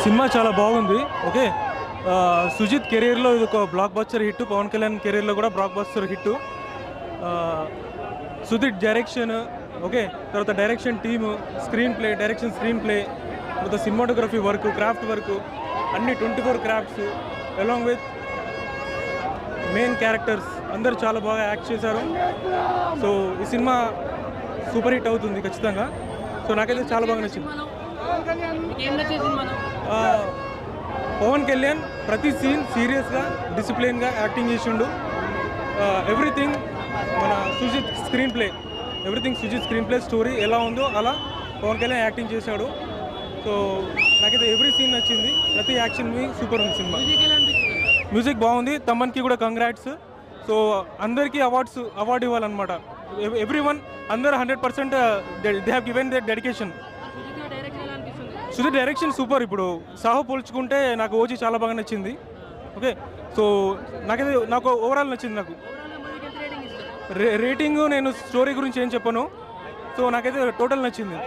Cinema చాలా బాగుంది. Okay. Sujith కెరీర్లో ఇది ఒక blockbuster hit. Pawan Kalyan కెరీర్లో కూడా blockbuster hit. Sujeeth direction, okay, తర్వాత డైరెక్షన్ టీము, స్క్రీన్ ప్లే, తర్వాత సినిమాటోగ్రఫీ వర్క్, క్రాఫ్ట్ వర్క్, అన్ని 24 crafts along with main characters అందరూ చాలా బాగా యాక్ట్ చేశారు. సో ఈ సినిమా సూపర్ హిట్ అవుతుంది ఖచ్చితంగా. సో నాకైతే చాలా బాగా నచ్చింది. పవన్ కళ్యాణ్ ప్రతి సీన్ సీరియస్గా డిసిప్లిన్గా యాక్టింగ్ చేసిండు. ఎవ్రీథింగ్ మన సుజిత్ స్క్రీన్ ప్లే స్టోరీ ఎలా ఉందో అలా పవన్ కళ్యాణ్ యాక్టింగ్ చేశాడు. సో నాకైతే ఎవ్రీ సీన్ నచ్చింది. ప్రతి యాక్షన్ సూపర్ ఉంది సినిమా. మ్యూజిక్ బాగుంది. తమన్కి కూడా కంగ్రాట్స్. సో అందరికీ అవార్డు ఇవ్వాలన్నమాట. ఎవ్రీవన్ అందరూ 100% they have given their dedication. Sujeeth direction super. ఇప్పుడు సాహో పోల్చుకుంటే నాకు ఓజీ చాలా బాగా నచ్చింది. ఓకే. సో నాకు ఓవరాల్ నచ్చింది. నాకు రేటింగ్ నేను స్టోరీ గురించి ఏం చెప్పను. సో నాకైతే టోటల్ నచ్చింది.